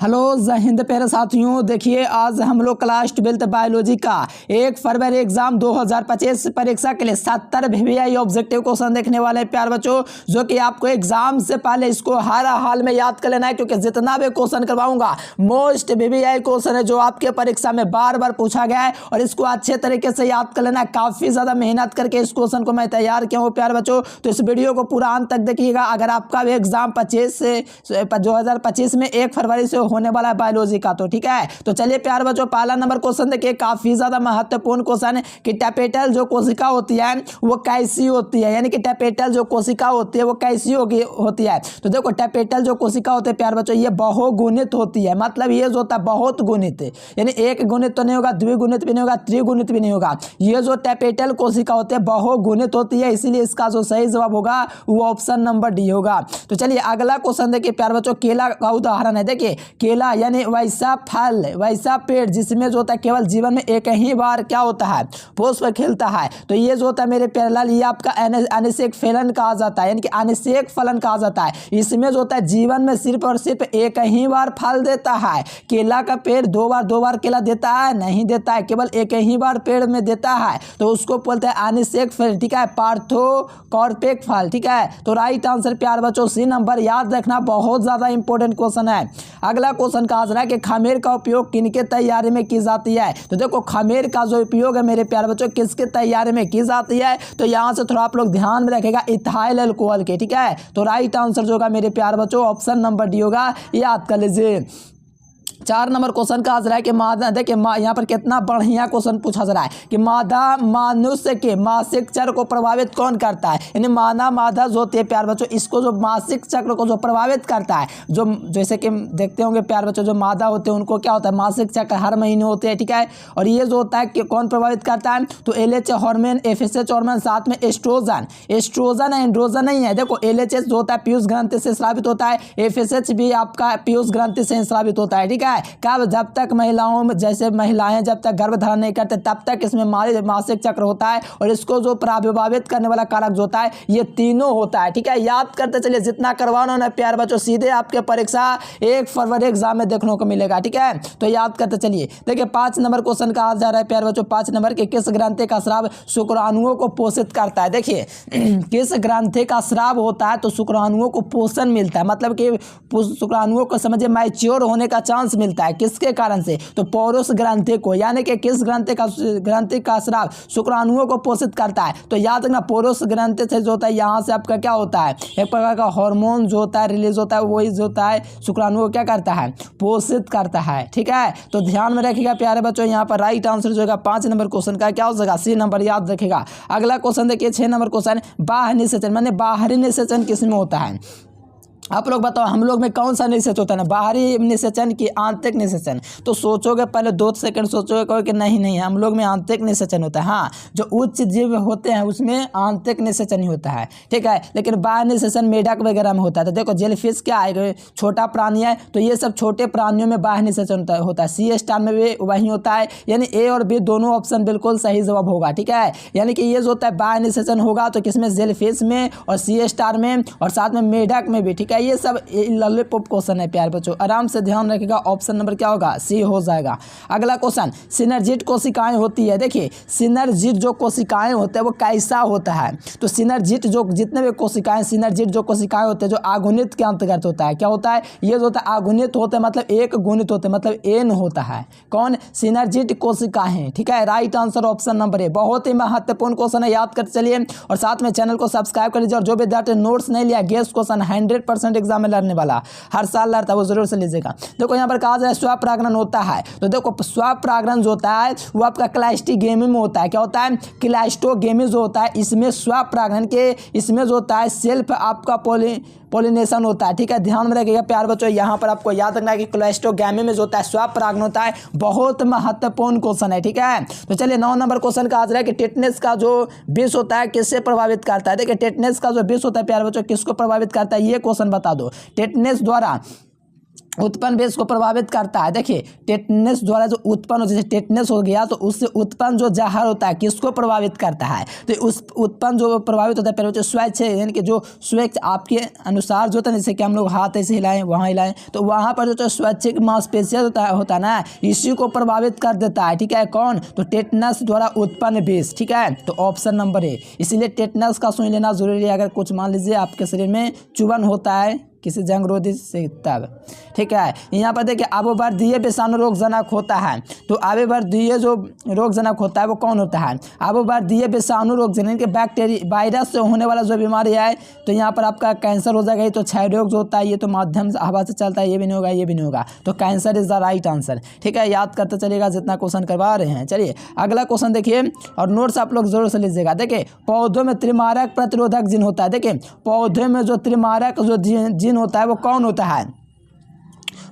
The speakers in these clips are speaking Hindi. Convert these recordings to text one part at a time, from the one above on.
हेलो जय हिंद प्यारे साथियों। देखिए आज हम लोग क्लास 12 बायोलॉजी का 1 फरवरी एग्जाम 2025 परीक्षा के लिए 70 वीवीआई ऑब्जेक्टिव क्वेश्चन देखने वाले हैं प्यारे बच्चों, जो कि आपको एग्जाम से पहले इसको हर हाल में याद कर लेना है, क्योंकि जितना भी क्वेश्चन करवाऊंगा मोस्ट वीवीआई क्वेश्चन है जो आपके परीक्षा में बार बार पूछा गया है और इसको अच्छे तरीके से याद कर लेना है। काफी ज्यादा मेहनत करके इस क्वेश्चन को मैं तैयार किया हूँ प्यारे बच्चों, तो इस वीडियो को पूरा अंत तक देखिएगा। अगर आपका भी एग्जाम 2025 में 1 फरवरी से होने वाला है बायोलॉजी का, तो ठीक है। तो चलिए प्यारे बच्चों पहला नंबर क्वेश्चन देखिए, काफी ज्यादा महत्वपूर्ण क्वेश्चन है कि टैपेटल जो कोशिका होती है वो कैसी होती है, यानी कि टैपेटल जो कोशिका होती है वो कैसी होती है। तो देखो टैपेटल जो कोशिका होती है प्यारे बच्चों ये बहुगुणित होती है, मतलब ये जो होता है बहुत गुणित, यानी एक गुणित तो नहीं होगा, द्विगुणित भी नहीं होगा, त्रिगुणित भी नहीं होगा। ये जो टैपेटल कोशिका होती है बहुगुणित होती है, इसीलिए इसका जो सही जवाब होगा वो ऑप्शन नंबर डी होगा। तो चलिए अगला क्वेश्चन देखिए प्यारे बच्चों, केला का उदाहरण है। देखिए केला यानी वैसा फल, वैसा पेड़ जिसमें जो होता है केवल जीवन में एक ही बार क्या होता है पुष्प खिलता है। तो ये जो होता है मेरे प्यारे लाल ये आपका अनिषेक फलन कहा जाता है, यानी कि अनिषेक फलन कहा जाता है। इसमें जो होता है जीवन में सिर्फ और सिर्फ एक ही बार फल देता है। केला का पेड़ दो बार केला देता है नहीं देता है, केवल एक ही बार पेड़ में देता है, तो उसको बोलते हैं अनिषेक फल, ठीक है, पार्थोकार्पिक फल, ठीक है। तो राइट आंसर प्यारे बच्चों सी नंबर, याद रखना बहुत ज्यादा इंपॉर्टेंट क्वेश्चन है। अगला क्वेश्चन कहा जा रहा है कि खमीर का उपयोग किनके तैयारी में की जाती है। तो देखो खमीर का जो उपयोग है मेरे प्यारे बच्चों किसके तैयारी में की जाती है, तो यहाँ से थोड़ा आप लोग ध्यान में रखेगा इथाइल अल्कोहल के, ठीक है। तो राइट आंसर जो होगा मेरे प्यारे बच्चों ऑप्शन नंबर डी होगा, याद कर लीजिए। 4 नंबर क्वेश्चन का आ रहा है कि मादा, देखिए यहाँ पर कितना बढ़िया क्वेश्चन पूछा जा रहा है कि मादा मनुष्य के मासिक चक्र को प्रभावित कौन करता है, यानी मादा जो होती है प्यार बच्चों इसको जो मासिक चक्र को जो प्रभावित करता है, जो जैसे कि देखते होंगे प्यार बच्चों जो मादा होते हैं उनको क्या होता है मासिक चक्र हर महीने होते हैं, ठीक है। और ये जो होता है कि कौन प्रभावित करता है, तो LH हार्मोन, FSH हार्मोन, साथ में एस्ट्रोजन एंड्रोजन नहीं है। देखो LHS जो होता है पीयूष ग्रंथि से स्रावित होता है, FSH भी आपका पीयूष ग्रंथि से स्रावित होता है, ठीक है। कब, जब तक महिलाओं में, जैसे महिलाएं जब तक गर्भ धारण नहीं करते तब तक इसमें मासिक चक्र होता है, और इसको जो प्रभावित करने वाला कारक जो होता है ये तीनों होता है, ठीक है। याद करते चलिए, जितना करवाना ना प्यार बच्चों सीधे आपके परीक्षा 1 फरवरी एग्जाम में देखने को मिलेगा, ठीक है। तो याद करते चलिए। देखिए 5 नंबर क्वेश्चन कहा जा रहा है प्यार बच्चों, 5 नंबर के किस ग्रंथि का स्राव शुक्राणुओं को पोषित करता है। देखिए किस ग्रंथि का स्राव होता है तो शुक्राणुओं को पोषण मिलता है, मतलब कि शुक्राणुओं को समझिए मैच्योर होने का चांस मिलता है, किसके कारण से, तो पौरुष ग्रंथि को, यानी कि किस ग्रंथि का स्राव शुक्राणुओं को पोषित करता है। तो याद रखना पौरुष ग्रंथि से जो होता है यहाँ से आपका क्या होता है एक प्रकार का हार्मोन जो होता है रिलीज होता है, वही जो होता है शुक्राणुओं को क्या करता है पोषित करता है, ठीक है। तो ध्यान में रखिएगा प्यारे बच्चों, यहाँ पर राइट आंसर जो है 5 नंबर क्वेश्चन का क्या हो जाएगा सी नंबर, याद रखेगा। अगला क्वेश्चन देखिए 6 नंबर क्वेश्चन, बाह्य निषेचन माने बाहरी निषेचन किसमें होता है। आप लोग बताओ हम लोग में कौन सा निषेचन होता है ना, बाहरी निषेचन की आंतरिक निषेचन। तो सोचोगे पहले 2 सेकंड सोचोगे, कहोगे कि नहीं हम लोग में आंतरिक निषेचन होता है। हाँ जो उच्च जीव होते हैं उसमें आंतरिक निषेचन ही होता है, ठीक है, लेकिन बाह्य निषेचन मेढक वगैरह में होता है। तो देखो जेलीफिश क्या है छोटा प्राणी है, तो ये सब छोटे प्राणियों में बाह्य निषेचन होता है। C* में भी वही होता है, यानी A और B दोनों ऑप्शन बिल्कुल सही जवाब होगा, ठीक है। यानी कि ये जो होता है बाह्य निषेचन होगा तो किसमें जेलीफिश में और C* में और साथ में मेढक में भी, ठीक है। ये सब लॉलीपॉप क्वेश्चन है प्यार बच्चों, आराम से ध्यान रखिएगा, ऑप्शन नंबर क्या होगा सी हो जाएगा। अगला क्वेश्चन, सिनर्जिट कोशिकाएं होती है। देखिए सिनर्जिट जो कोशिकाएं होते हैं वो कैसा होता है, तो सिनर्जिट जो जितने भी कोशिकाएं सिनर्जिट जो कोशिकाएं होते हैं जो आगुणित के अंतर्गत होता है, क्या होता है ये जो होता है आगुणित होते हैं, मतलब एक गुणित होते हैं, मतलब एन होता है। कौन, सिनर्जिट कोशिकाएं, ठीक है। Right answer option number A, बहुत ही महत्वपूर्ण क्वेश्चन है, याद करते चलिए। और साथ में चैनल को सब्सक्राइब कर लीजिए, और जो विद्यार्थी नोट्स नहीं लिया गेस्ट क्वेश्चन 100% एग्जाम में लड़ने वाला हर साल लड़ता है वो जरूर से लीजिएगा। देखो यहाँ पर कहा जाए स्वपरागण होता है, तो देखो स्वपरागण जो होता है वो आपका क्लास्टोगेमी में होता है, क्या होता है क्लास्टोगेमी जो होता है इसमें स्वपरागण के इसमें जो होता है सेल्फ आपका पोलिनेशन होता है, ठीक है। ध्यान में रखिएगा प्यार बच्चों, यहाँ पर आपको याद रखना है कि क्लास्टोगेमी में जो होता है स्वपरागण होता है, बहुत महत्वपूर्ण क्वेश्चन है, ठीक है। तो चलिए 9 नंबर क्वेश्चन का आ रहा है कि टेटनस का जो विष होता है किससे प्रभावित करता है। देखिए टेटनस का जो विष होता है प्यार बच्चों किसको प्रभावित करता है, ये क्वेश्चन बता दो। टेटनस द्वारा उत्पन्न बेस को प्रभावित करता है। देखिए टेटनस द्वारा जो उत्पन्न हो, जैसे टेटनस हो गया तो उससे उत्पन्न जो जहर होता है किसको प्रभावित करता है, तो उस उत्पन्न जो प्रभावित होता है पहले जो स्वैच्छ है, यानी कि जो स्वैच्छ आपके अनुसार जो होता है, जैसे कि हम लोग हाथ ऐसे हिलाएं वहाँ हिलाएं तो वहाँ पर जो स्वैच्छिक मांसपेशियाँ होता है ना, इसी को प्रभावित कर देता है। ठीक है, कौन, तो टेटनस द्वारा उत्पन्न बेस। ठीक है, तो ऑप्शन नंबर ए। इसीलिए टेटनस का सुन लेना जरूरी है। अगर कुछ मान लीजिए आपके शरीर में चुभन होता है किसी जंग रोधी से तब। ठीक है, यहाँ पर देखिए अववर्धीय विषाणु रोगजनक होता है, तो अववर्धीय जो रोगजनक होता है वो कौन होता है, अववर्धीय विषाणु रोगजनक के बैक्टीरिया वायरस से होने वाला जो बीमारी है, तो यहाँ पर आपका कैंसर हो जाएगा। ये तो क्षय रोग जो होता है ये तो माध्यम से हवा से चलता है, ये भी नहीं होगा, ये भी नहीं होगा, तो cancer is the right answer. ठीक है, याद करते चलिएगा जितना क्वेश्चन करवा रहे हैं। चलिए अगला क्वेश्चन देखिए, और नोट्स आप लोग जरूर से लीजिएगा। देखिए पौधों में त्रिमारक प्रतिरोधक जीन होता है। देखिए पौधे में जो त्रिमारक जो जीन होता है वो कौन होता है,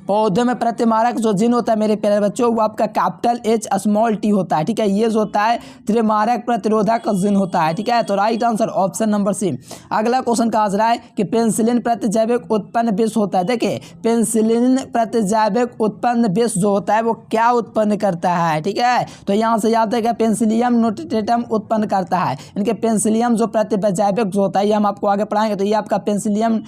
पौधे में प्रतिमारक जो जीन होता है मेरे प्यारे बच्चों वो आपका कैपिटल एच स्मॉल टी होता है। ठीक है, ये जो होता है त्रिमारक प्रतिरोधक जीन होता है। ठीक है, तो right answer option number C. अगला क्वेश्चन कहा जा रहा है कि पेनिसिलिन प्रतिजैविक उत्पन्न विष होता है। देखिए पेनिसिलिन प्रतिजैविक उत्पन्न विष जो होता है वो क्या उत्पन्न करता है। ठीक है, तो यहाँ से याद है कि पेनिसिलियम नोटिटेटम उत्पन्न करता है। इनके पेनिसिलियम जो प्रतिजैविक जो होता है ये हम आपको आगे पढ़ाएंगे। तो ये आपका पेनिसिलियम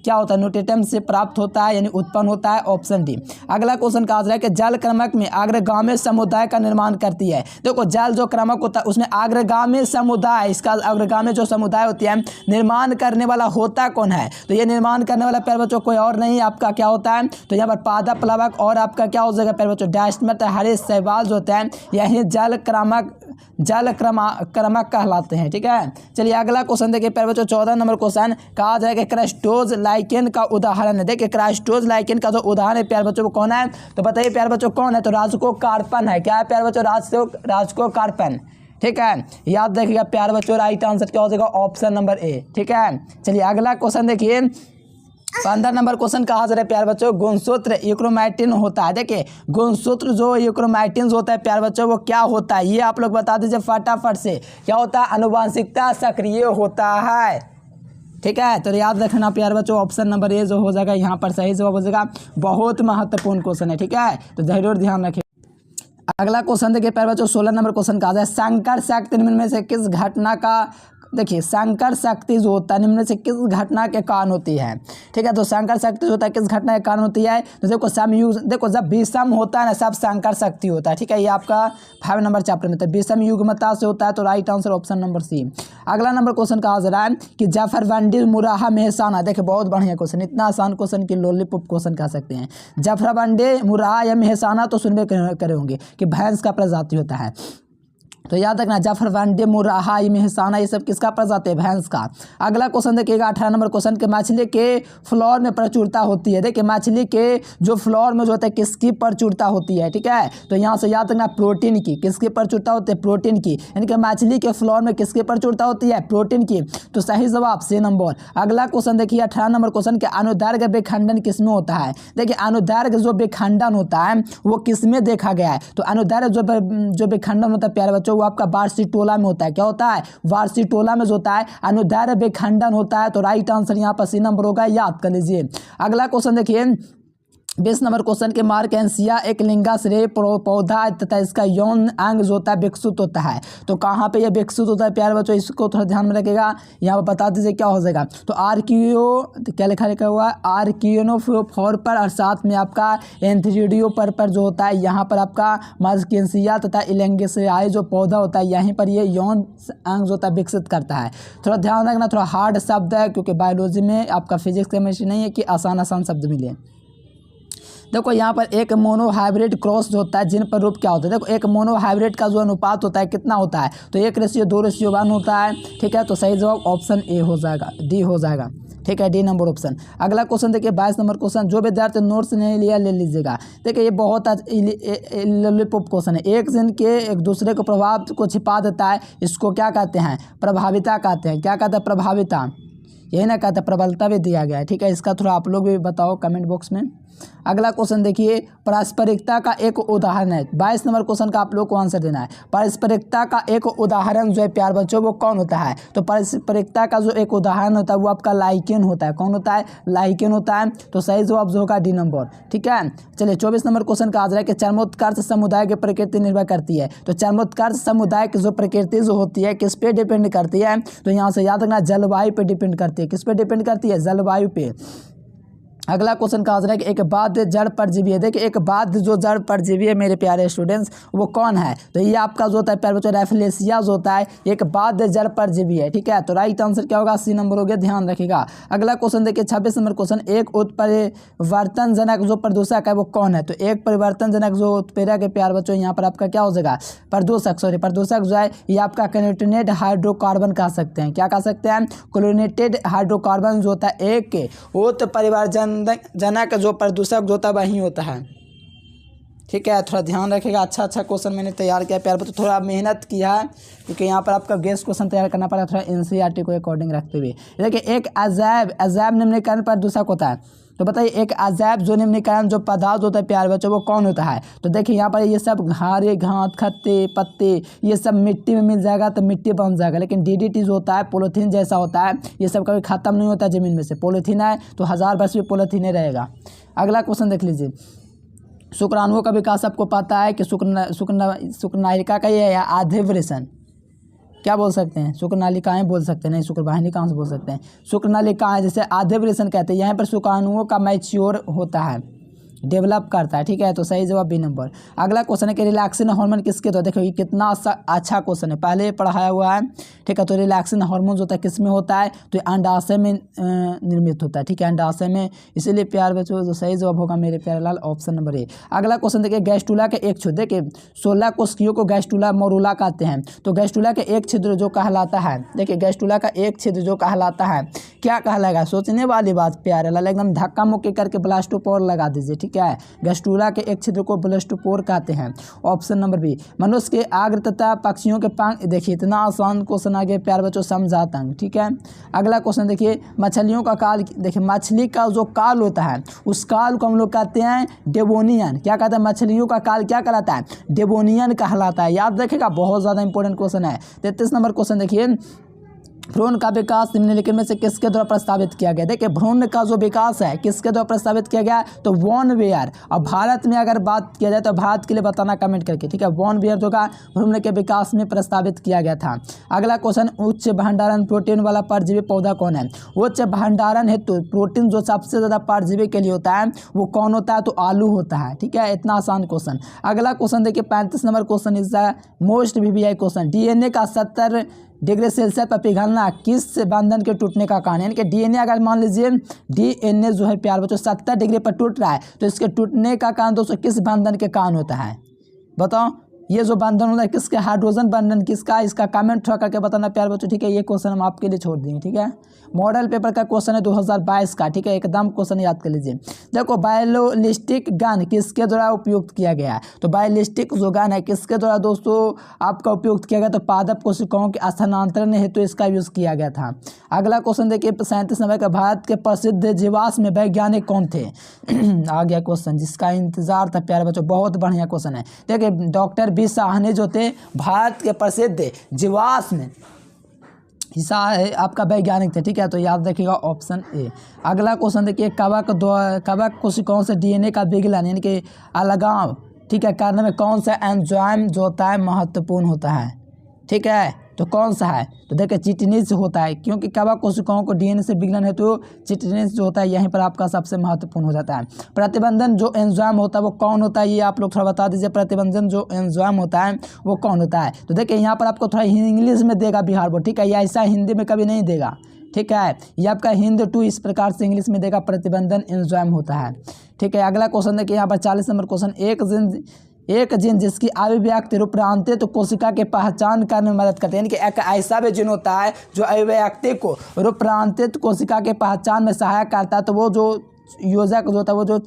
क्या होता है, नोटिटेटम से प्राप्त होता है, यानी उत्पन्न होता है, ऑप्शन डी। अगला क्वेश्चन कहा जा रहा है कि जल क्रमक में अग्रगामी समुदाय का निर्माण करती है। देखो जल जो क्रमक होता है उसमें अग्रगामी समुदाय, इसका अग्रगामी जो समुदाय होती है निर्माण करने वाला होता कौन है, तो ये निर्माण करने वाला प्यारे बच्चों कोई और नहीं आपका क्या होता है, तो यहाँ पर पादप प्लवक और आपका क्या हो जाएगा प्यारे बच्चों डायस्मस हरीश शैवाल जो होते हैं यही जल क्रमक कहलाते हैं। ठीक है, चलिए अगला क्वेश्चन देखिए प्यारे बच्चों 14 नंबर क्वेश्चन कहा जाएगा क्रस्टोज लाइकेन का उदाहरण है। देखिए क्रस्टोज लाइकेन का जो उदाहरण है प्यारे बच्चों वो कौन है, तो बताइए प्यारे बच्चों कौन है, तो राजको कार्पन है। क्या है प्यारे बच्चों, राजको कार्पन। ठीक है, याद रखिएगा प्यारे बच्चों राइट आंसर क्या हो जाएगा, ऑप्शन नंबर ए। ठीक है, चलिए अगला क्वेश्चन देखिए 15 नंबर क्वेश्चन कहा जा रहा है प्यारे बच्चों गुणसूत्र यूक्रोमैटिन होता है। देखिए गुणसूत्र जो यूक्रोमैटिन होता है प्यारे बच्चों वो क्या होता है, ये आप लोग बता दीजिए फटाफट से। क्या होता है, अनुवांशिकता सक्रिय होता है। ठीक है, तो याद रखना प्यारे बच्चों ऑप्शन नंबर ए जो हो जाएगा यहाँ पर सही जवाब हो जाएगा। बहुत महत्वपूर्ण क्वेश्चन है। ठीक है, तो जरूर ध्यान रखें। अगला क्वेश्चन देखिए प्यारे बच्चों 16 नंबर क्वेश्चन कहा जाए शंकर शक्ति निम्न में से किस घटना का, देखिए शंकर शक्ति जो होता है निम्न से किस घटना के कारण होती है। ठीक है, तो शंकर शक्ति जो होता है किस घटना के कारण होती है, तो देखो समयुग, देखो जब विषम होता है ना सब शंकर शक्ति होता है। ठीक है, ये आपका 5 नंबर चैप्टर में, तो विषम युग्मता से होता है, तो right answer option number C. अगला नंबर क्वेश्चन कहा जा रहा है कि जफरवंडी मुराहा मेहसाना। देखिए बहुत बढ़िया क्वेश्चन, इतना आसान क्वेश्चन की लॉलीपॉप क्वेश्चन कह सकते हैं। जफरवंडी मुराहा या मेहसाना तो सुनबे करे होंगे कि भैंस का प्रजाति होता है, तो याद रखना जफरवंडी मुराहा मेहसाना ये सब किसका प्रजाति है, भैंस का। अगला क्वेश्चन देखिएगा 18 नंबर क्वेश्चन के मछली के फ्लोर में प्रचुरता होती है। देखिए मछली के जो फ्लोर में जो होता है किसकी प्रचुरता होती है। ठीक है, तो यहाँ से याद रखना प्रोटीन की, किसकी प्रचुरता होती है, प्रोटीन की, यानी कि मछली के फ्लोर में किसकी प्रचुरता होती है, प्रोटीन की, तो सही जवाब सी नंबर। अगला क्वेश्चन देखिए 18 नंबर क्वेश्चन के अनुदैर्घ्य विखंडन किसमें होता है। देखिए अनुदैर्घ्य जो विखंडन होता है वो किसमें देखा गया है, तो अनुदैर्घ्य जो विखंडन होता है प्यारे बच्चों वो आपका वार्षिटोला में होता है। क्या होता है, वार्षिटोला में जो होता है अनुदैर्घ्य विखंडन होता है, तो राइट आंसर यहाँ पर सी नंबर होगा, याद कर लीजिए। अगला क्वेश्चन देखिए 20 नंबर क्वेश्चन के मार्केंसिया एक लिंगाश्रयी पौधा तथा इसका यौन अंग जो होता है विकसित होता है, तो कहाँ पे यह विकसित होता है प्यारे बच्चों, इसको थोड़ा ध्यान में रखिएगा। यहाँ पर बता दीजिए क्या हो जाएगा, तो क्या लिखा हुआ है आर्कियोनोफोर पर, और साथ में आपका एंथ्रीडियो पर जो होता है यहाँ पर आपका मार्केंसिया तथा लिंगाश्रयी जो पौधा होता है यहीं पर ये यौन अंग जो होता है विकसित करता है। थोड़ा ध्यान रखना, थोड़ा हार्ड शब्द है क्योंकि बायोलॉजी में आपका फिजिक्स केमिस्ट्री नहीं है कि आसान शब्द मिले। देखो यहाँ पर एक मोनोहाइब्रिड क्रॉस जो होता है जिन पर रूप क्या होता है, देखो एक मोनोहाइब्रिड का जो अनुपात होता है कितना होता है, तो 1:2:1 होता है। ठीक है, तो सही जवाब ऑप्शन ए हो जाएगा, डी हो जाएगा। ठीक है, डी नंबर ऑप्शन। अगला क्वेश्चन देखिए 22 नंबर क्वेश्चन, जो विद्यार्थी नोट्स नहीं लिया ले लीजिएगा। देखिए ये बहुत लॉलीपॉप क्वेश्चन है, एक जन के एक दूसरे को प्रभाव को छिपा देता है, इसको क्या कहते हैं, प्रभाविता कहते हैं। क्या कहते हैं, प्रभाविता, यही ना कहते, प्रबलता भी दिया गया है। ठीक है, इसका थोड़ा आप लोग भी बताओ कमेंट बॉक्स में। अगला क्वेश्चन देखिए, पारस्परिकता का एक उदाहरण है। 22 नंबर क्वेश्चन का आप लोग को आंसर देना है। पारस्परिकता का एक उदाहरण जो है प्यार बच्चों वो कौन होता है? तो पारस्परिकता का जो एक उदाहरण होता है वो आपका लाइकेन होता है। कौन होता है? लाइकेन होता है। तो सही जवाब जो होगा डी नंबर। ठीक है, चलिए 24 नंबर क्वेश्चन का आंसर है कि चरमोत्कर्ष समुदाय की प्रकृति निर्भर करती है। तो चरमोत्कर्ष समुदाय की जो प्रकृति जो होती है किस पे डिपेंड करती है? तो यहाँ से याद रखना, जलवायु पे डिपेंड करती है। किस पे डिपेंड करती है? जलवायु पे। अगला क्वेश्चन का आंसर है कि एक बाध्य जड़ परजीवी है। देखिए एक बाध्य जो जड़ परजीवी है मेरे प्यारे स्टूडेंट्स वो कौन है? तो ये आपका जो होता है प्यारे बच्चों रेफलेशिया जो होता है एक बाध्य जड़ परजीवी है। ठीक है, तो राइट आंसर क्या होगा? सी नंबर हो गया, ध्यान रखिएगा। अगला क्वेश्चन देखिए 26 नंबर क्वेश्चन, एक उत्परिवर्तनजनक जो प्रदूषक है वो कौन है? तो एक परिवर्तनजनक जो उत्प्रेरक है प्यारे बच्चों यहाँ पर आपका क्या हो जाएगा? प्रदूषक जो है ये आपका क्लोरीनेटेड हाइड्रोकार्बन कह सकते हैं। क्या कह सकते हैं? क्लोरीनेटेड हाइड्रोकार्बन जो होता है एक उत्परिवर्तन जनक जो प्रदूषक जो होता है वही होता है। ठीक है, थोड़ा ध्यान रखिएगा। अच्छा क्वेश्चन मैंने तैयार किया प्यार बच्चों, थोड़ा मेहनत किया है क्योंकि यहाँ पर आपका गेस्ट क्वेश्चन तैयार करना पड़ा थोड़ा एनसीईआरटी को अकॉर्डिंग रखते हुए। देखिए एक अजैब निम्नीकरण प्रदूषक होता है। तो बताइए एक अजैब जो निम्नीकरण जो पदार्थ होता है प्यार बच्चों वो कौन होता है? तो देखिए यहाँ पर ये सब हरे घास खत्ते पत्ते ये सब मिट्टी में मिल जाएगा तो मिट्टी बन जाएगा, लेकिन डीडीटी जो होता है पॉलीथीन जैसा होता है, ये सब कभी खत्म नहीं होता ज़मीन में से। पॉलीथीन है तो 1000 वर्ष भी पॉलीथीन ही रहेगा। अगला क्वेश्चन देख लीजिए, शुक्राणुओं का विकास आपको पता है कि शुक्रनालिका का ये है आधिवृषण, क्या बोल सकते हैं? शुक्रनालिकाएं बोल सकते हैं, नहीं शुक्रवाहिनी कहाँ से बोल सकते हैं? शुक्रनालिकाएं जैसे आधिवृषण कहते हैं। यहाँ पर शुक्राणुओं का मैच्योर होता है, डेवलप करता है। ठीक है, तो सही जवाब बी नंबर। अगला क्वेश्चन है कि रिलैक्सिन हार्मोन किसके? तो देखो ये कितना अच्छा क्वेश्चन है, पहले पढ़ाया हुआ है। ठीक है, तो रिलैक्सिन हार्मोन जो होता है किस में होता है? तो अंडाशय में निर्मित होता है। ठीक है, अंडाशय में, इसीलिए प्यार बच्चों जो सही जवाब होगा मेरे प्यारे लाल ऑप्शन नंबर ए। अगला क्वेश्चन देखिए गैस्ट्रुला के एक छिद्र, देखिए 16 कोशिकाओं को गैस्ट्रुला मोरूला कहते हैं। तो गैस्ट्रुला के एक छिद्र जो कहलाता है, देखिए गैस्ट्रुला का एक छिद्र जो कहलाता है क्या कहलाएगा? सोचने वाली बात प्यारे लाल, एकदम धक्का मुक्की करके ब्लास्टोपोर लगा दीजिए। ठीक है, गैस्ट्रुला के एक छिद्र को ब्लास्टोपोर कहते हैं। Option number B. मनुष्य के आग्र तथा पक्षियों के पांख, देखिए इतना आसान क्वेश्चन आगे प्यार बच्चों समझा तंग। ठीक है, अगला क्वेश्चन देखिए मछलियों का काल, देखिए मछली का जो काल होता है उस काल को हम लोग कहते हैं डेवोनियन। क्या कहते हैं? मछलियों का काल क्या कहलाता है? डेवोनियन कहलाता है। याद रखेगा, बहुत ज़्यादा इंपॉर्टेंट क्वेश्चन है। 33 नंबर क्वेश्चन देखिए, भ्रूण का विकास निम्नलिखित में से किसके द्वारा प्रस्तावित किया गया? देखिए भ्रूण का जो विकास है किसके द्वारा प्रस्तावित किया गया? तो वॉन वेयर। और भारत में अगर बात किया जाए तो भारत के लिए बताना कमेंट करके। ठीक है, वॉन वेयर जो का भ्रूण के विकास में प्रस्तावित किया गया था। अगला क्वेश्चन, उच्च भंडारण प्रोटीन वाला परजीवी पौधा कौन है? उच्च भंडारण हेतु प्रोटीन जो सबसे ज़्यादा परजीवी के लिए होता है वो कौन होता है? तो आलू होता है। ठीक है, इतना आसान क्वेश्चन। अगला क्वेश्चन देखिए 35 number question is the most VVI question, DNA का 70 डिग्री सेल्सियस पर पिघलना किस बंधन के टूटने का कारण है? यानी कि डीएनए अगर मान लीजिए डीएनए जो है प्यार बच्चों 70 डिग्री पर टूट रहा है तो इसके टूटने का कारण दोस्तों किस बंधन के कारण होता है? बताओ, ये जो बंधन होता है किसके? हाइड्रोजन बंधन किसका? इसका कमेंट थोड़ा करके बताना प्यार बच्चों। ठीक है, ये क्वेश्चन हम आपके लिए छोड़ देंगे। ठीक है, मॉडल पेपर का क्वेश्चन है 2022 का। ठीक है, एकदम क्वेश्चन याद कर लीजिए। देखो बायोलिस्टिक गन किसके द्वारा उपयुक्त किया गया है? तो बायोलिस्टिक जो गन है किसके द्वारा दोस्तों आपका उपयुक्त किया गया? तो पादप कोशिकाओं के स्थानांतरण हेतु इसका यूज़ किया गया था। अगला क्वेश्चन देखिए 37 नंबर का, भारत के प्रसिद्ध जीवाश्म वैज्ञानिक कौन थे? आ गया क्वेश्चन जिसका इंतजार था प्यारे बच्चों, बहुत बढ़िया क्वेश्चन है। देखिए डॉक्टर बी साहनी जो थे भारत के प्रसिद्ध जीवाश्म हिस्सा है आपका वैज्ञानिक थे। ठीक है, तो याद रखिएगा ऑप्शन ए। अगला क्वेश्चन देखिए कवक कोशिकाओं से डीएनए का विघलन यानी कि अलगाव ठीक है करने में कौन सा एंजाइम जो होता है महत्वपूर्ण होता है? ठीक है, तो कौन सा है? तो देखिए चिटनीज होता है, क्योंकि कवक कोशिकाओं को डीएनए से विघलन है तो चिटनीज जो होता है यहीं पर आपका सबसे महत्वपूर्ण हो जाता है। प्रतिबंधन जो एंजाइम होता है वो कौन होता है? ये आप लोग थोड़ा बता दीजिए, प्रतिबंधन जो एंजाइम होता है वो कौन होता है? तो देखिए यहाँ पर आपको थोड़ा इंग्लिश में देगा बिहार बोर्ड। ठीक है, या ऐसा हिंदी में कभी नहीं देगा। ठीक है, ये आपका हिंद टू इस प्रकार से इंग्लिश में देगा, प्रतिबंधन एंजाइम होता है। ठीक है, अगला क्वेश्चन देखिए यहाँ पर 40 नंबर क्वेश्चन, एक जीन जिसकी अभिव्यक्ति रूपांतरित कोशिका की पहचान करने में मदद करते हैं, यानी कि एक ऐसा भी जीन होता है जो अभिव्यक्ति को रूपांतरित कोशिका के पहचान में सहायक करता है, तो वो जो योजक जो होता है वो जो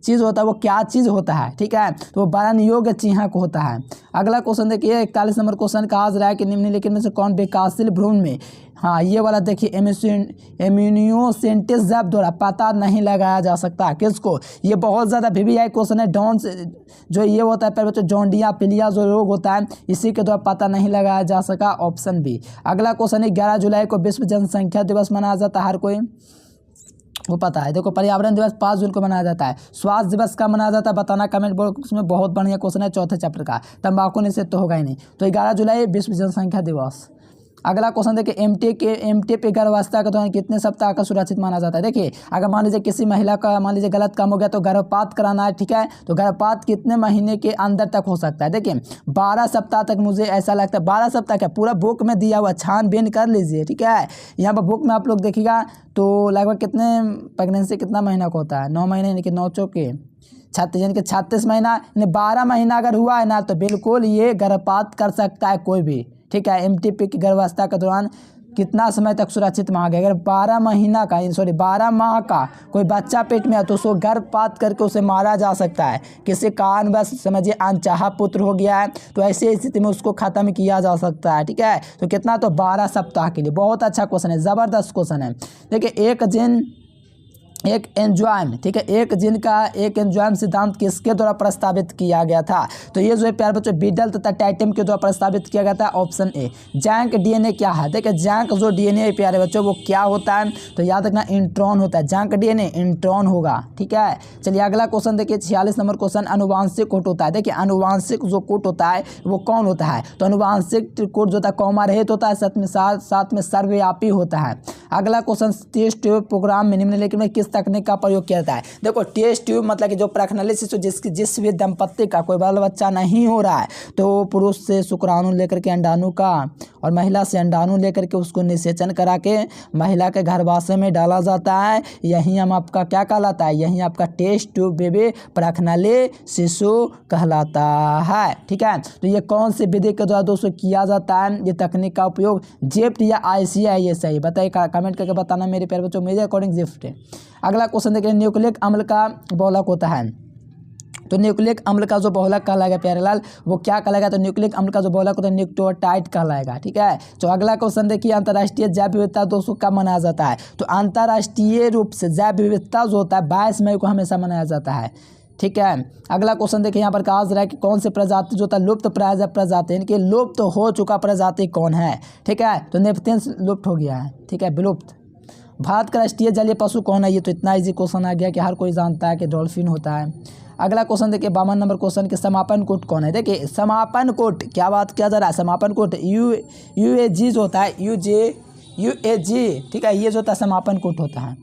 चीज़ होता है वो क्या चीज़ होता है, ठीक है, तो वो बरन योग्य चिह्नक होता है। अगला क्वेश्चन देखिए 41 नंबर क्वेश्चन कहा जा रहा है कि निम्नलिखित में से कौन विकासशील भ्रूण में, हाँ ये वाला देखिए, इम्यूनोसेंटेस जब द्वारा पता नहीं लगाया जा सकता किसको, ये बहुत ज़्यादा VVI क्वेश्चन है। डॉन जो ये होता है पहले बच्चों जॉन्डिया पिलिया जो रोग होता है इसी के द्वारा पता नहीं लगाया जा सका, ऑप्शन बी। अगला क्वेश्चन है 11 जुलाई को विश्व जनसंख्या दिवस मनाया जाता है, हर कोई वो पता है। देखो पर्यावरण दिवस 5 जून को मनाया जाता है। स्वास्थ्य दिवस का मनाया जाता है, बताना कमेंट बॉक्स में। बहुत बढ़िया क्वेश्चन है चौथे चैप्टर का। तंबाकू निषेध तो होगा ही नहीं, तो 11 जुलाई विश्व जनसंख्या दिवस। अगला क्वेश्चन देखिए एमटी पे गर्भावस्था के दौरान कितने सप्ताह का सुरक्षित माना जाता है। देखिए अगर मान लीजिए किसी महिला का मान लीजिए गलत काम हो गया तो गर्भपात कराना है, ठीक है, तो गर्भपात कितने महीने के अंदर तक हो सकता है। देखिए 12 सप्ताह तक मुझे ऐसा लगता है, 12 सप्ताह क्या पूरा बुक में दिया हुआ, छानबीन कर लीजिए, ठीक है। यहाँ पर बुक में आप लोग देखिएगा तो लगभग कितने प्रेगनेंसी कितना महीना का होता है, 9 महीने, यानी कि 9 चौके 36, यानी कि 36 महीना, यानी 12 महीना अगर हुआ है ना तो बिल्कुल ये गर्भपात कर सकता है कोई भी, ठीक है। एमटीपी की गर्भावस्था के दौरान कितना समय तक सुरक्षित मांगा गया, अगर 12 महीना का 12 माह का कोई बच्चा पेट में है तो उसको गर्भपात करके उसे मारा जा सकता है। किसी कारणवश समझिए अनचाहा पुत्र हो गया है तो ऐसी स्थिति में उसको खत्म किया जा सकता है, ठीक है। तो कितना, तो 12 सप्ताह के लिए। बहुत अच्छा क्वेश्चन है, ज़बरदस्त क्वेश्चन है। देखिए एक एंजाइम, ठीक है, एक एंजाइम सिद्धांत किसके द्वारा प्रस्तावित किया गया था, तो ये जो है प्यारे बच्चों बीडल तथा टाइटम के द्वारा प्रस्तावित किया गया था, ऑप्शन ए। जैंक डीएनए क्या है, देखिए जैंक जो डीएनए प्यारे बच्चों वो क्या होता है, तो याद रखना इंट्रॉन होता है, जैंक डीएनए इंट्रॉन होगा, ठीक है। चलिए अगला क्वेश्चन देखिए 46 नंबर क्वेश्चन, अनुवांशिक कोट होता है। देखिए अनुवांशिक जो कोट होता है वो कौन होता है, तो अनुवांशिक कोट जो होता है कौमा रहित होता है, साथ में सर्वव्यापी होता है। अगला क्वेश्चन टेस्ट ट्यूब प्रोग्राम में निम्नलिखित में किस तकनीक का प्रयोग किया जाता है। देखो टेस्ट ट्यूब मतलब कि जो प्रखनली शिशु जिस भी दंपत्ति का कोई बाल बच्चा नहीं हो रहा है तो पुरुष से शुक्राणु लेकर के अंडाणु का और महिला से अंडाणु लेकर के उसको निषेचन करा के महिला के गर्भाशय में डाला जाता है। यही हम आपका क्या कहलाता है, यही आपका टेस्ट ट्यूब बेबी प्रखनली शिशु कहलाता है, ठीक है। तो ये कौन से विधि के द्वारा दोस्तों किया जाता है ये तकनीक का उपयोग, जेफ्ट या ICI, ये सही बताइए, कमेंट करके बताना मेरे प्यारे बच्चों। मेरे अकॉर्डिंग जेफ्ट है। अगला क्वेश्चन देखिए न्यूक्लिक अम्ल का बहुलक होता है, तो न्यूक्लिक अम्ल का जो बहुलक कहलाएगा प्यारेलाल वो क्या कहलाएगा, तो न्यूक्लिक अम्ल का जो बहुलक होता है न्यूक्लियोटाइड कहलाएगा, ठीक है। तो अगला क्वेश्चन देखिए अंतर्राष्ट्रीय जैव विविधता दोस्तों कब मनाया जाता है, तो अंतर्राष्ट्रीय रूप से जैव विविधता जो होता है 22 मई को हमेशा मनाया जाता है, ठीक है। अगला क्वेश्चन देखिए यहाँ पर कहा जा रहा है कि कौन से प्रजाति जो होता है लुप्त प्राय प्रजाति, यानी कि लुप्त हो चुका प्रजाति कौन है, ठीक है, तो नेपथ्यंस लुप्त हो गया है, ठीक है, विलुप्त। भारत का राष्ट्रीय जलीय पशु कौन है, ये तो इतना इजी क्वेश्चन आ गया कि हर कोई जानता है कि डॉल्फिन होता है। अगला क्वेश्चन देखिए 52 नंबर क्वेश्चन के समापन कोट कौन है। देखिए समापन कोट क्या बात किया जा रहा है, समापन कोट UAG जो होता है UAG, ठीक है, ये जो होता है समापन कोट होता है,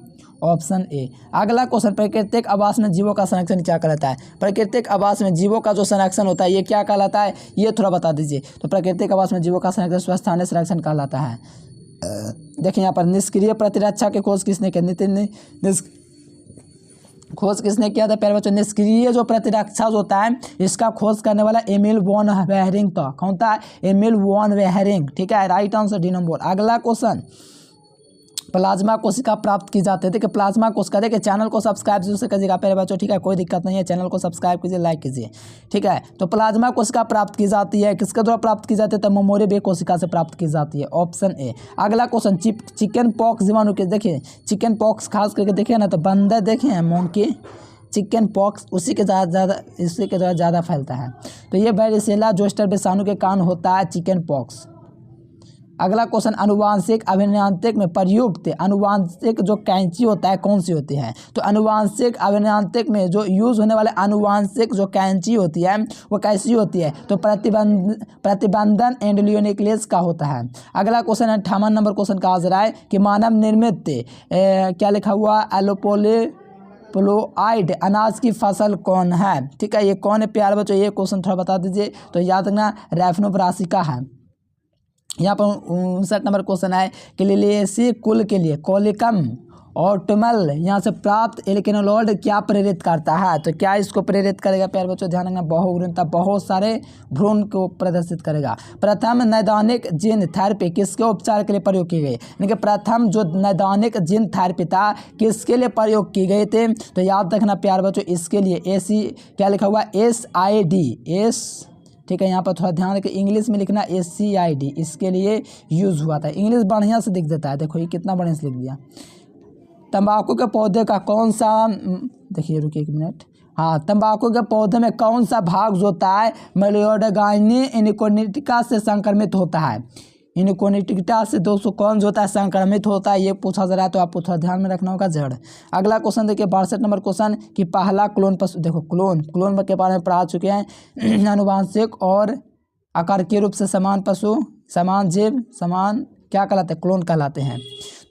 ऑप्शन ए। अगला क्वेश्चन प्राकृतिक आवास में जीवों का संरक्षण क्या कहलाता है, प्राकृतिक आवास में जीवों का जो संरक्षण होता है ये क्या कहलाता है, ये थोड़ा बता दीजिए। तो प्राकृतिक आवास में जीवों का संरक्षण स्वस्थानीय संरक्षण कहलाता है। देखिए यहाँ पर निष्क्रिय प्रतिरक्षा की खोज किसने की, खोज किसने किया था प्यारे बच्चों, निष्क्रिय जो प्रतिरक्षा होता है इसका खोज करने वाला एमिल वॉन वेहरिंग था, कौन था, एमिल वॉन वेहरिंग, ठीक है, राइट आंसर डी नंबर। अगला क्वेश्चन प्लाज्मा कोशिका प्राप्त की जाती है। देखिए प्लाज्मा कोशिका, देखिए चैनल को सब्सक्राइब जरूर से कीजिएगा प्यारे बच्चों, ठीक है, कोई दिक्कत नहीं है, चैनल को सब्सक्राइब कीजिए, लाइक कीजिए, ठीक है। तो प्लाज्मा कोशिका प्राप्त की जाती है किसके द्वारा प्राप्त की जाती है, तो ममोरी बे कोशिका से प्राप्त की जाती है, ऑप्शन ए। अगला क्वेश्चन चिकन पॉक्स जीवाणु के, देखिए चिकन पॉक्स खास करके देखिए ना तो बंदर देखे हैं मोंकी, चिकन पॉक्स इसी के द्वारा ज़्यादा फैलता है। तो ये वायरिसेला जोस्टर विषाणु के कारण होता है चिकन पॉक्स। अगला क्वेश्चन अनुवांशिक अभियांत्रिक में प्रयुक्त अनुवांशिक जो कैंची होता है कौन सी होती है, तो अनुवांशिक अभियांत्रिक में जो यूज़ होने वाले अनुवांशिक जो कैंची होती है वो कैसी होती है, तो प्रतिबंधन एंडोन्यूक्लियस का होता है। अगला क्वेश्चन 58 नंबर क्वेश्चन कहा जा रहा है कि मानव निर्मित क्या लिखा हुआ एलोपोलोआइड अनाज की फसल कौन है, ठीक है, ये कौन है प्यारे बच्चों, ये क्वेश्चन थोड़ा बता दीजिए। तो याद रखना रैफनोब्रासिका है। यहाँ पर 59 नंबर क्वेश्चन है कि लिलिएसी कुल के लिए कोलिकम ऑटोमल यहाँ से प्राप्त एल्केनोलोड क्या प्रेरित करता है? तो क्या इसको प्रेरित करेगा प्यारे बच्चों? ध्यान रखना, बहुभ्रूणता, बहुत सारे भ्रूण को प्रदर्शित करेगा। प्रथम नैदानिक जीन थेरेपी किसके उपचार के लिए प्रयोग की गई? यानी कि प्रथम जो नैदानिक जीन थेरेपी था किसके लिए प्रयोग की गए थे? तो याद रखना प्यारे बच्चों, इसके लिए एसी क्या लिखा हुआ? SID ठीक है, यहाँ पर थोड़ा ध्यान रखें, इंग्लिश में लिखना SCID, इसके लिए यूज़ हुआ था। इंग्लिश बढ़िया से दिख देता है, देखो ये कितना बढ़िया से लिख दिया। तंबाकू के पौधे का कौन सा, देखिए रुकिए 1 मिनट, हाँ, तंबाकू के पौधे में कौन सा भाग जो होता है मेलियोडोगाइनी इनिकोनिटिका से संक्रमित होता है? इनिकोनिटिका से दोस्तों कौन जो होता है संक्रमित होता है, ये पूछा जा रहा है, तो आपको थोड़ा ध्यान में रखना होगा जड़। अगला क्वेश्चन देखिए 62 नंबर क्वेश्चन कि पहला क्लोन पशु, देखो क्लोन के बारे में पढ़ा चुके हैं। अनुवांशिक और आकार के रूप से समान पशु, समान जीव, समान क्या कहलाते हैं? क्लोन कहलाते हैं।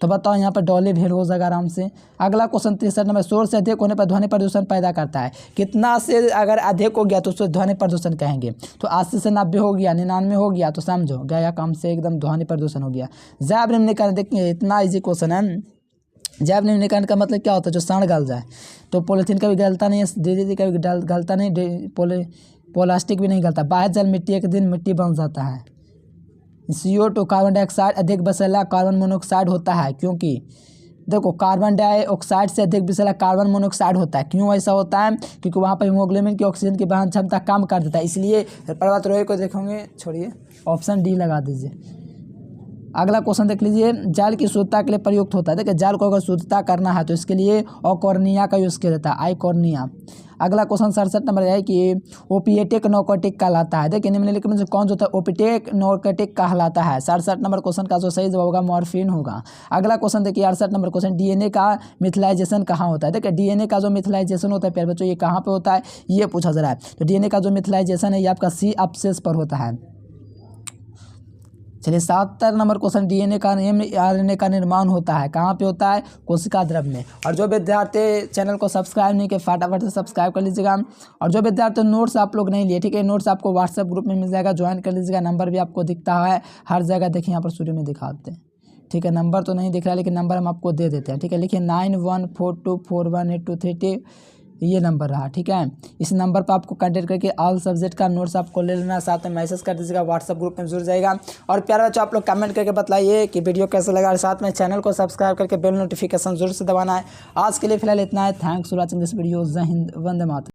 तो बताओ यहाँ पर डॉली भेड़ हो जाएगा आराम से। अगला क्वेश्चन 63 नंबर, शोर से अधिक होने पर ध्वनि प्रदूषण पैदा करता है। कितना से अगर अधिक हो गया तो उसको ध्वनि प्रदूषण कहेंगे। तो 80 से 90 हो गया, 99 हो गया, तो समझो गया काम से एकदम ध्वनि प्रदूषण हो गया। जैव निम्नीकरण, देखिए इतना ईजी क्वेश्चन है। जैव निम्नीकरण का मतलब क्या होता है? जो साँड़ गल जाए। तो पॉलीथीन का भी गलता नहीं है, DDT का भी गलता नहीं, प्लास्टिक भी नहीं गलता। बाह्य जल मिट्टी एक दिन मिट्टी बन जाता है। CO2 कार्बन डाइऑक्साइड अधिक विषैला कार्बन मोनोऑक्साइड होता है, क्योंकि देखो कार्बन डाइऑक्साइड से अधिक विषैला कार्बन मोनोऑक्साइड होता है। क्यों ऐसा होता है? क्योंकि वहाँ पर हीमोग्लोबिन की ऑक्सीजन की वहन क्षमता कम कर देता है, इसलिए पर्वतारोही को देखोगे, छोड़िए ऑप्शन डी लगा दीजिए। अगला क्वेश्चन देख लीजिए, जल की शुद्धता के लिए प्रयुक्त होता है। देखिए जल को अगर शुद्धता करना है तो इसके लिए ऑकॉर्निया का यूज़ किया जाता है, आइकॉर्निया। अगला क्वेश्चन 67 नंबर है कि ओपिएटिक नॉर्कोटिक कहलाता है। देखिए निम्नलिखित में से कौन जो होता है ओपिएटिक नॉर्कोटिक कहलाता है? 67 नंबर क्वेश्चन का जो सही जवाब होगा मॉर्फिन होगा। अगला क्वेश्चन देखिए 68 नंबर क्वेश्चन, DNA का मिथिलाइजेशन कहाँ होता है? देखिए DNA का जो मिथिलाइजेशन होता है प्यारे बच्चों, ये कहाँ पे होता है ये पूछा जा रहा है। तो DNA का जो मिथिलाइजेशन है ये आपका C अपसेस पर होता है। चलिए 77 नंबर क्वेश्चन, DNA का mRNA का निर्माण होता है, कहाँ पे होता है? कोशिका द्रव में। और जो विद्यार्थी चैनल को सब्सक्राइब नहीं किए फटाफट से सब्सक्राइब कर लीजिएगा। और जो विद्यार्थी नोट्स आप लोग नहीं लिए, ठीक है, नोट्स आपको व्हाट्सएप ग्रुप में मिल जाएगा, ज्वाइन कर लीजिएगा। नंबर भी आपको दिखता है हर जगह, देखिए यहाँ पर शुरू में दिखाते हैं, ठीक है। नंबर तो नहीं दिख रहा लेकिन नंबर हम आपको दे देते हैं, ठीक है। लिखिए 9142418232, ये नंबर रहा, ठीक है। इस नंबर पर आपको कांटेक्ट करके ऑल सब्जेक्ट का नोट्स आपको ले लेना, साथ में मैसेज कर दीजिएगा, व्हाट्सएप ग्रुप में जुड़ जाएगा। और प्यारे बच्चों आप लोग कमेंट करके बताइए कि वीडियो कैसा लगा, और साथ में चैनल को सब्सक्राइब करके बेल नोटिफिकेशन जरूर से दबाना है। आज के लिए फिलहाल इतना है। Thanks for watching this video. जय हिंद, वंदे मातरम।